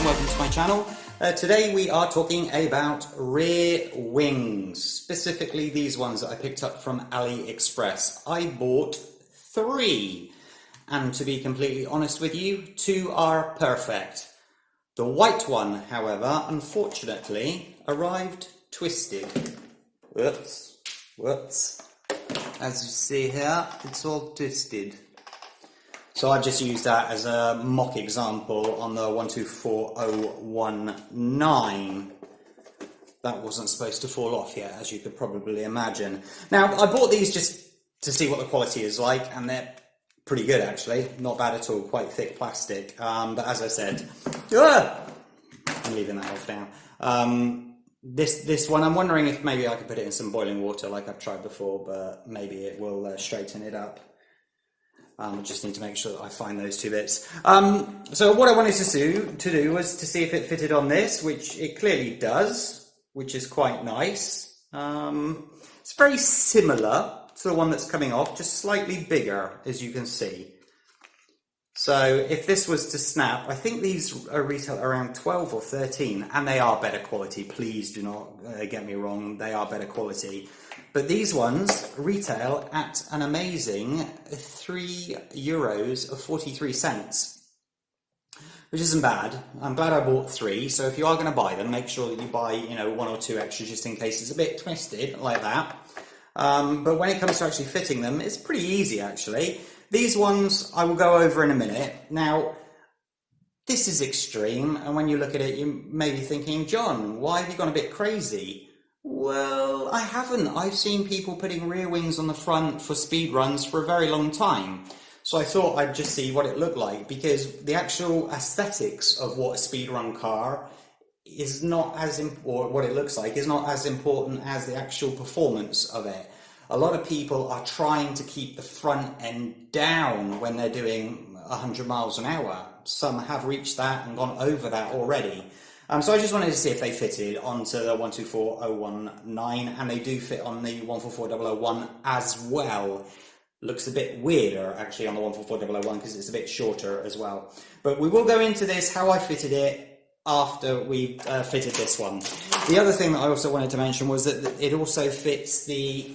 welcome to my channel. Today we are talking about rear wings, specifically these ones that I picked up from Aliexpress. I bought 3, and to be completely honest with you, 2 are perfect. The white one, however, unfortunately arrived twisted. Whoops. As you see here, it's all twisted. So I just used that as a mock example on the 124019. That wasn't supposed to fall off yet, as you could probably imagine. Now, I bought these just to see what the quality is like, and they're pretty good actually. Not bad at all, quite thick plastic. But as I said, I'm leaving that off now. This one, I'm wondering if maybe I could put it in some boiling water like I've tried before, but maybe it will straighten it up. I just need to make sure that I find those 2 bits. So what I wanted to do was to see if it fitted on this, which it clearly does, which is quite nice. It's very similar to the one that's coming off, just slightly bigger, as you can see. So if this was to snap, I think these are retail around 12 or 13, and they are better quality. Please do not get me wrong, they are better quality. But these ones retail at an amazing €3.43, which isn't bad. I'm glad I bought 3. So if you are going to buy them, make sure that you buy, 1 or 2 extras just in case it's a bit twisted like that. But when it comes to actually fitting them, it's pretty easy actually. These ones I will go over in a minute. Now, this is extreme, and when you look at it, you may be thinking, John, why have you gone a bit crazy? Well, I haven't. I've seen people putting rear wings on the front for speed runs for a very long time. So I thought I'd just see what it looked like, because the actual aesthetics of what a speed run car is not as or what it looks like is not as important as the actual performance of it. A lot of people are trying to keep the front end down when they're doing 100 miles an hour. Some have reached that and gone over that already. So I just wanted to see if they fitted onto the 124019, and they do fit on the 144001 as well. Looks a bit weirder actually on the 144001 because it's a bit shorter as well. But we will go into this, how I fitted it, after we fitted this one. The other thing that I also wanted to mention was that it also fits the,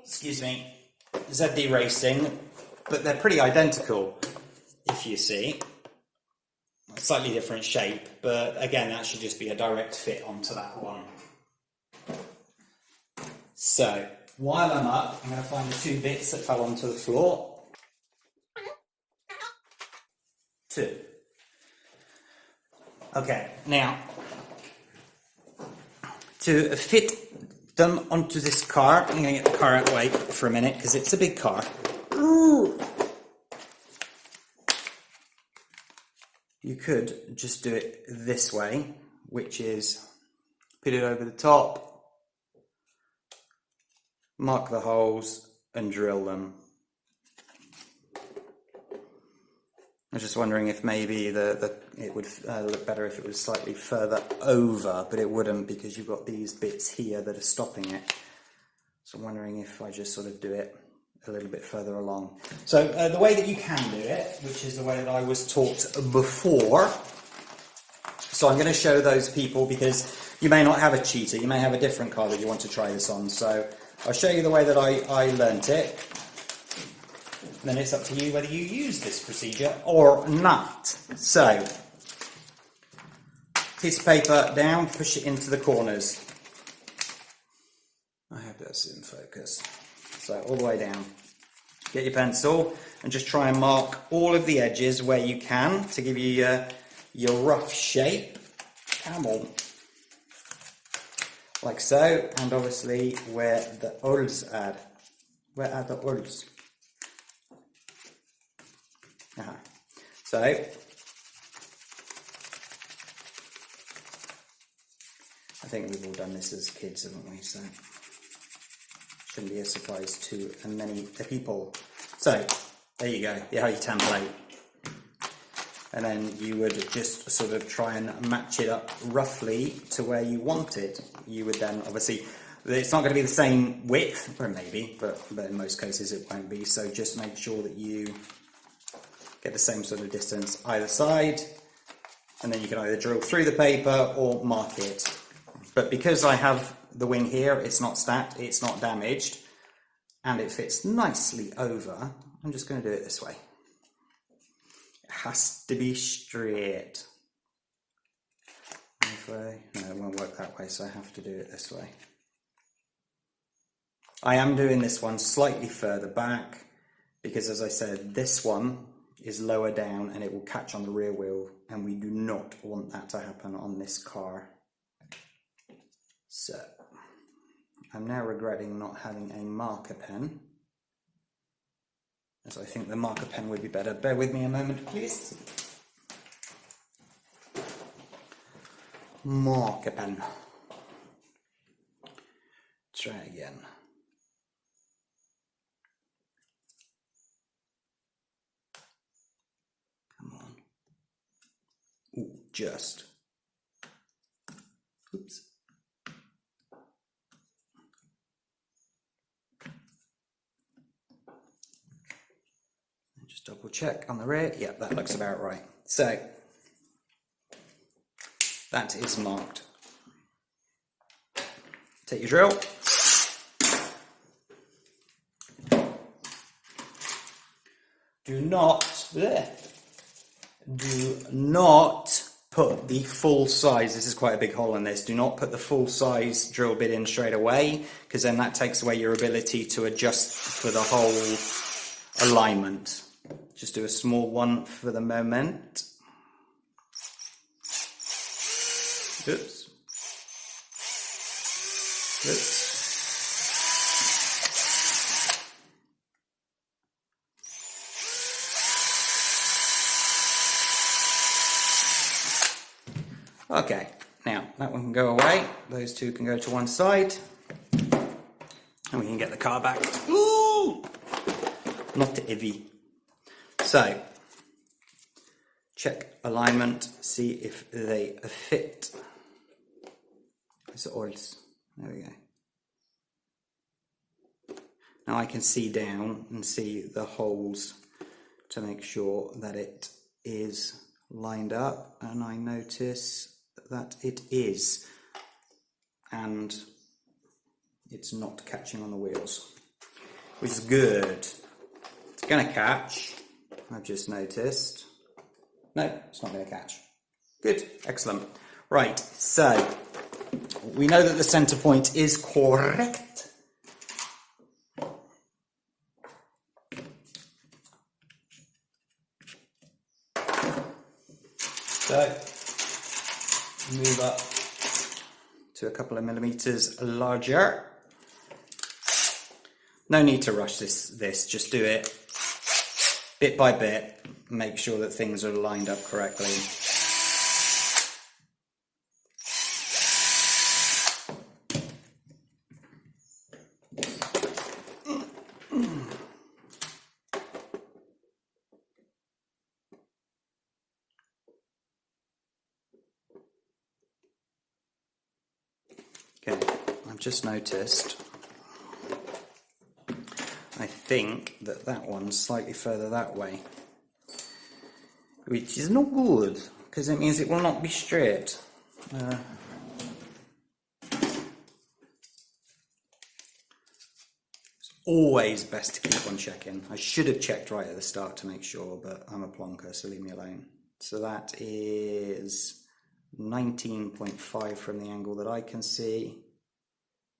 ZD Racing, but they're pretty identical, if you see. Slightly different shape, but again, that should just be a direct fit onto that one. So, while I'm up, I'm going to find the 2 bits that fell onto the floor. 2. Okay, now, to fit them onto this car, I'm going to get the car out of the way for a minute, because it's a big car. You could just do it this way, which is put it over the top, mark the holes and drill them. I was just wondering if maybe it would look better if it was slightly further over, but it wouldn't, because you've got these bits here that are stopping it. So I'm wondering if I just sort of do it a little bit further along. So the way that you can do it, which is the way that I was taught before, so I'm going to show those people, because you may not have a Cheetah, you may have a different car that you want to try this on. So I'll show you the way that I learnt it, and then it's up to you whether you use this procedure or not. So, piece of paper down, push it into the corners. I hope that's in focus. So all the way down. Get your pencil and just try and mark all of the edges where you can to give you your rough shape. Come on. Like so, and obviously where the holes are. Where are the holes? So I think we've all done this as kids, haven't we? So shouldn't be a surprise to many people. So there you go, you have your template, and then you would just sort of try and match it up roughly to where you want it. You would then obviously, it's not going to be the same width, or maybe, but in most cases it won't be. So just make sure that you get the same sort of distance either side, and then you can either drill through the paper or mark it. But because I have the wing here, it's not stacked, it's not damaged, and it fits nicely over, I'm just going to do it this way. It has to be straight. No, it won't work that way, so I have to do it this way. I am doing this one slightly further back because, as I said, this one is lower down and it will catch on the rear wheel, and we do not want that to happen on this car. So I'm now regretting not having a marker pen, as I think the marker pen would be better. Bear with me a moment, please. Marker pen. Try again. Come on. Ooh, just. Oops. Just double check on the rear. Yep, that looks about right. So that is marked. Take your drill. Do not put the full size, this is quite a big hole in this, do not put the full size drill bit in straight away, because then that takes away your ability to adjust for the whole alignment. Just do a small one for the moment. Oops. Oops. Okay, now that one can go away, those two can go to one side, and we can get the car back. Ooh! Not heavy. So, check alignment, see if they fit. So, there we go. Now I can see down and see the holes to make sure that it is lined up, and I notice that it is, and it's not catching on the wheels, which is good. It's gonna catch, I've just noticed. No, it's not gonna catch. Good, excellent. Right, so we know that the center point is correct. So move up to a couple of millimeters larger. No need to rush this, just do it bit by bit, make sure that things are lined up correctly. Okay, I've just noticed, I think that that one's slightly further that way, which is not good, because it means it will not be straight. It's always best to keep on checking. I should have checked right at the start to make sure, but I'm a plonker, so leave me alone. So that is 19.5 from the angle that I can see,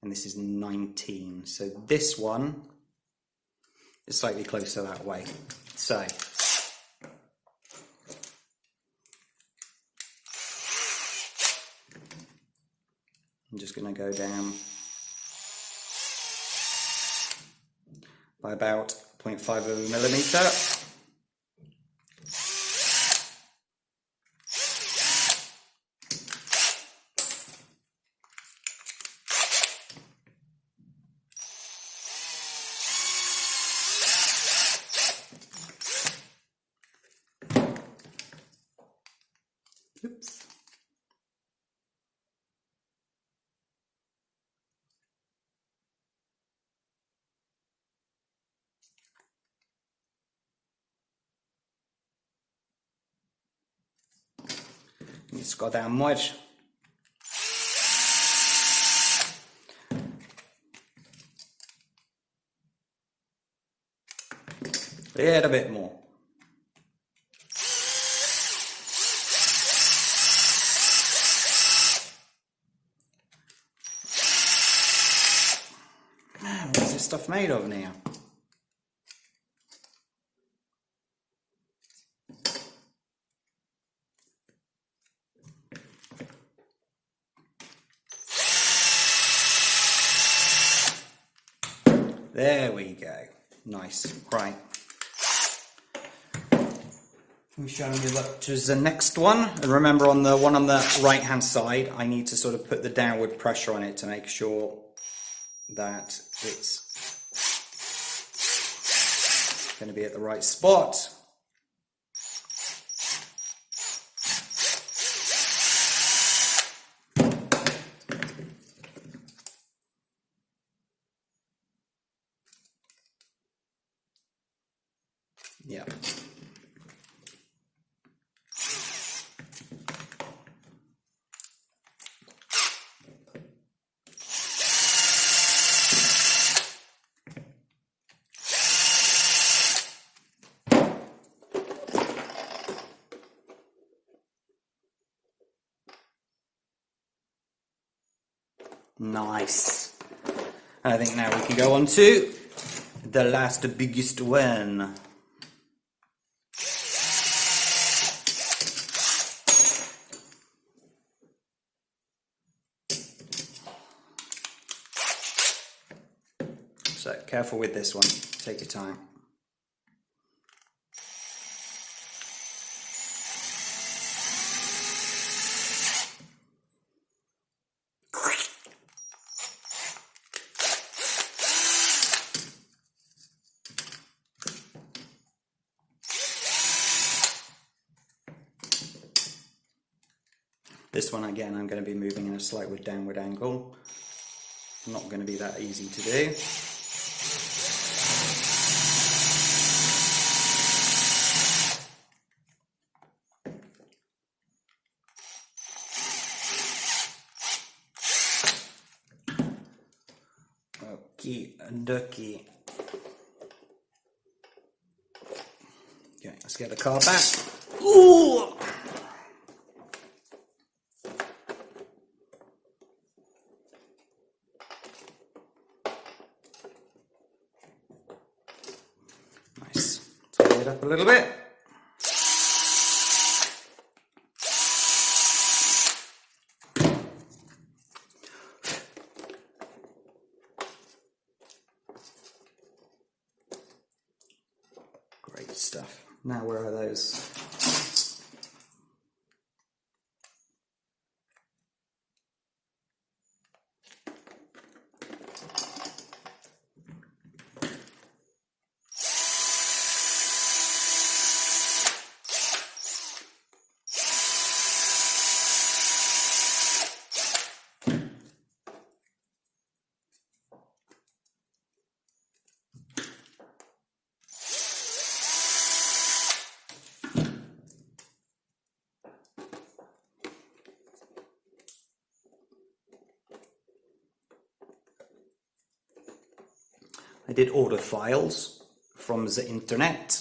and this is 19, so this one is slightly closer that way. So I'm just going to go down by about 0.5 of a millimeter. Oops. skadar amor. A bit more. What's this stuff made of now? There we go. Nice. Right. We shall move up to the next one. And remember, on the one on the right hand side, I need to sort of put the downward pressure on it to make sure that it's going to be at the right spot. Yeah. Nice. I think now we can go on to the last biggest one. So careful with this one, take your time. This one again, I'm going to be moving in a slightly downward angle. Not going to be that easy to do. Okie dokie. Okay, let's get the car back. Ooh! Nice. Tighten it up a little bit. Great stuff. Now where are those? I did order files from the internet,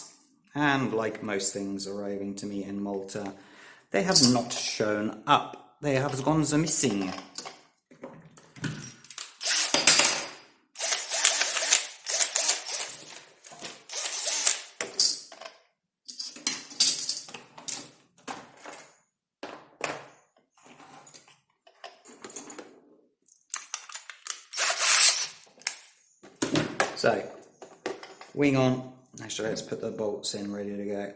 and like most things arriving to me in Malta, they have not shown up. They have gone missing. So, wing on. Actually, let's put the bolts in ready to go.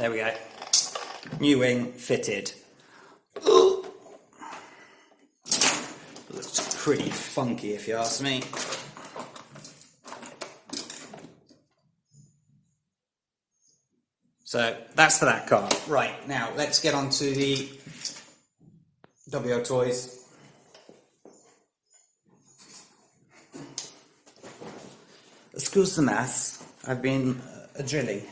There we go. New wing fitted. Looks pretty funky if you ask me. So that's for that car. Right, now let's get on to the WO toys. Excuse the mess, I've been drilling.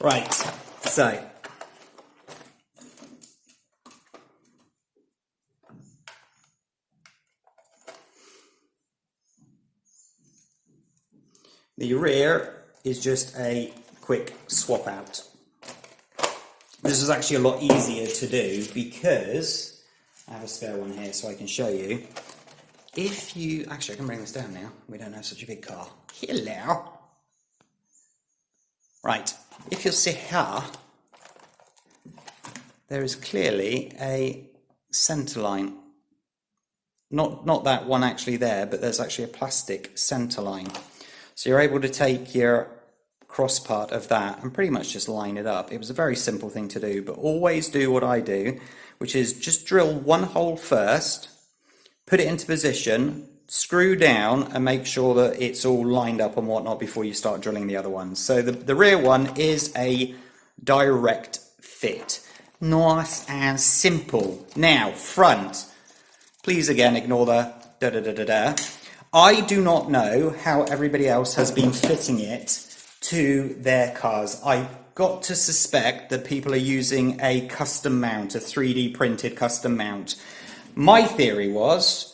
Right, so the rear is just a quick swap out. This is actually a lot easier to do because I have a spare one here so I can show you. If you, actually I can bring this down now, we don't have such a big car. Hello. Right, if you'll see here, there is clearly a centre line. Not that one actually there, but there's actually a plastic centre line. So you're able to take your cross part of that and pretty much just line it up. It was a very simple thing to do, but always do what I do, which is just drill one hole first, put it into position, screw down and make sure that it's all lined up and whatnot before you start drilling the other ones. So the rear one is a direct fit. Nice and simple. Now, front. Please again ignore the da-da-da-da-da. I do not know how everybody else has been fitting it to their cars. I've got to suspect that people are using a custom mount, a 3D printed custom mount. My theory was,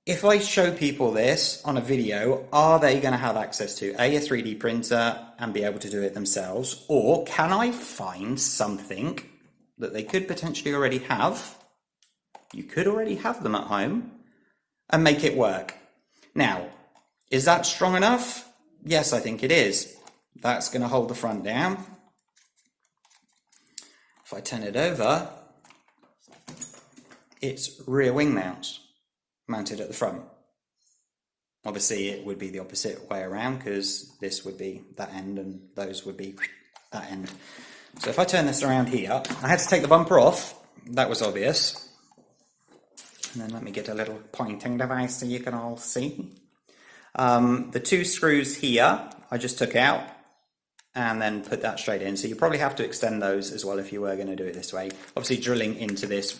if I show people this on a video, are they going to have access to a 3D printer and be able to do it themselves? Or can I find something that they could potentially already have? You could already have them at home and make it work. Now, is that strong enough? Yes, I think it is. That's going to hold the front down. If I turn it over, it's rear wing mounts mounted at the front. Obviously, it would be the opposite way around because this would be that end and those would be that end. So if I turn this around here, I had to take the bumper off. That was obvious. And then let me get a little pointing device so you can all see. The two screws here, I just took out and then put that straight in. So you probably have to extend those as well if you were going to do it this way. Obviously drilling into this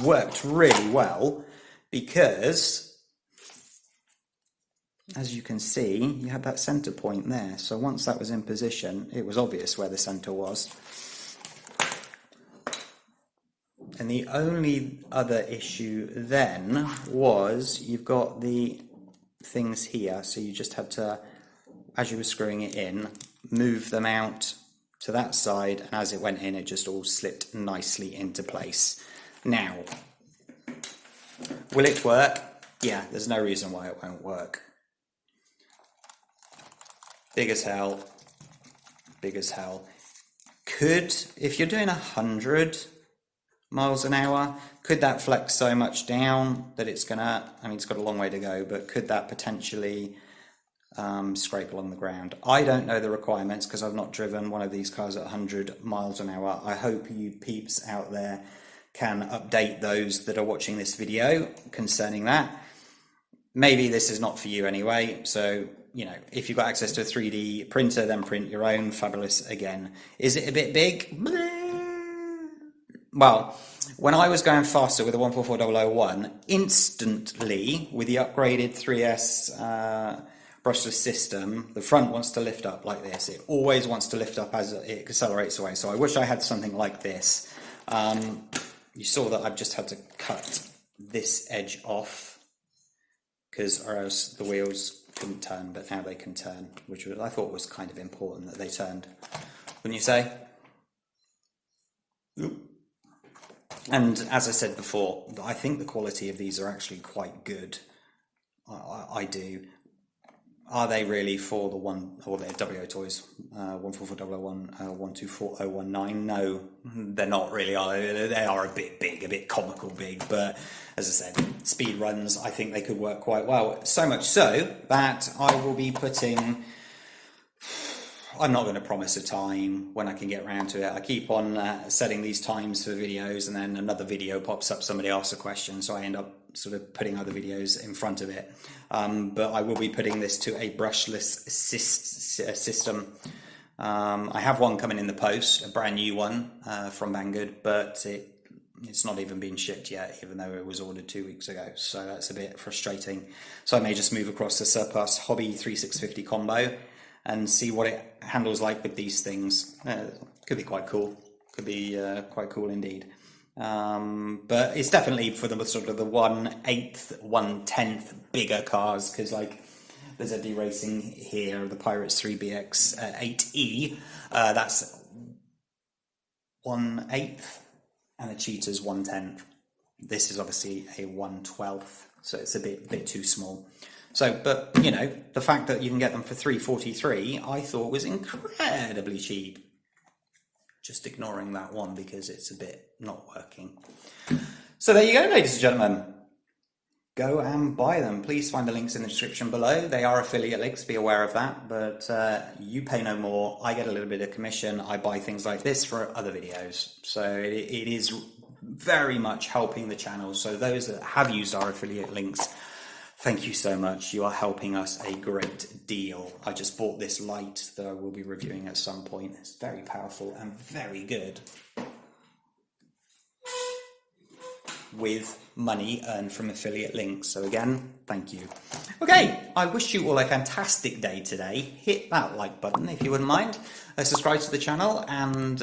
worked really well because, as you can see, you had that center point there. So once that was in position, it was obvious where the center was. And the only other issue then was you've got the things here, so you just had to, as you were screwing it in, move them out to that side, and as it went in, it just all slipped nicely into place. Now, will it work? Yeah, there's no reason why it won't work. Big as hell, big as hell. Could, if you're doing 100 miles an hour, could that flex so much down that it's gonna, I mean, it's got a long way to go, but could that potentially scrape along the ground? I don't know the requirements because I've not driven one of these cars at 100 miles an hour. I hope you peeps out there can update those that are watching this video concerning that. Maybe this is not for you anyway, so you know, if you've got access to a 3D printer, then print your own. Fabulous again. Is it a bit big? Well, when I was going faster with the 144001, instantly with the upgraded 3S brushless system, the front wants to lift up like this. It always wants to lift up as it accelerates away. So I wish I had something like this. You saw that I've just had to cut this edge off because or else the wheels couldn't turn, but now they can turn, which was, I thought was kind of important that they turned, wouldn't you say? Oop. And as I said before, I think the quality of these are actually quite good. I do. are they really for the one, or the WO toys, 144001, 124019? No, they're not really, are they? They are a bit big, a bit comical big, but as I said, speed runs, I think they could work quite well. So much so that I will be putting, I'm not going to promise a time when I can get around to it. I keep on setting these times for videos, and then another video pops up, somebody asks a question, so I end up sort of putting other videos in front of it. But I will be putting this to a brushless system. I have one coming in the post, a brand new one from Banggood, but it's not even been shipped yet, even though it was ordered 2 weeks ago. So that's a bit frustrating. So I may just move across the Surplus Hobby 3650 combo and see what it handles like with these things. Could be quite cool. Could be quite cool indeed. But it's definitely for the sort of the 1/8, 1/10 bigger cars, because like there's a D-Racing here, the Pirates 3BX 8E, that's 1/8, and the Cheetah's 1/10. This is obviously a 1/12, so it's a bit too small. So, but you know, the fact that you can get them for $343, I thought was incredibly cheap. Just ignoring that one because it's a bit not working. So there you go, ladies and gentlemen. Go and buy them. Please find the links in the description below. They are affiliate links, be aware of that, but you pay no more. I get a little bit of commission. I buy things like this for other videos. So it is very much helping the channel. So those that have used our affiliate links, thank you so much. You are helping us a great deal. I just bought this light that I will be reviewing at some point. It's very powerful and very good, with money earned from affiliate links. So again, thank you. Okay, I wish you all a fantastic day today. Hit that like button if you wouldn't mind. Subscribe to the channel and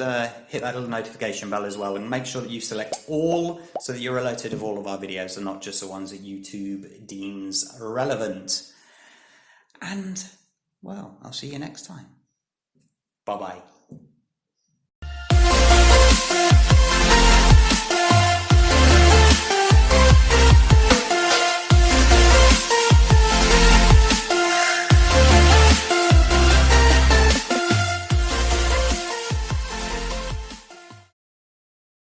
hit that little notification bell as well, and make sure that you select all so that you're alerted of all of our videos and not just the ones that YouTube deems relevant. And well, I'll see you next time. Bye bye.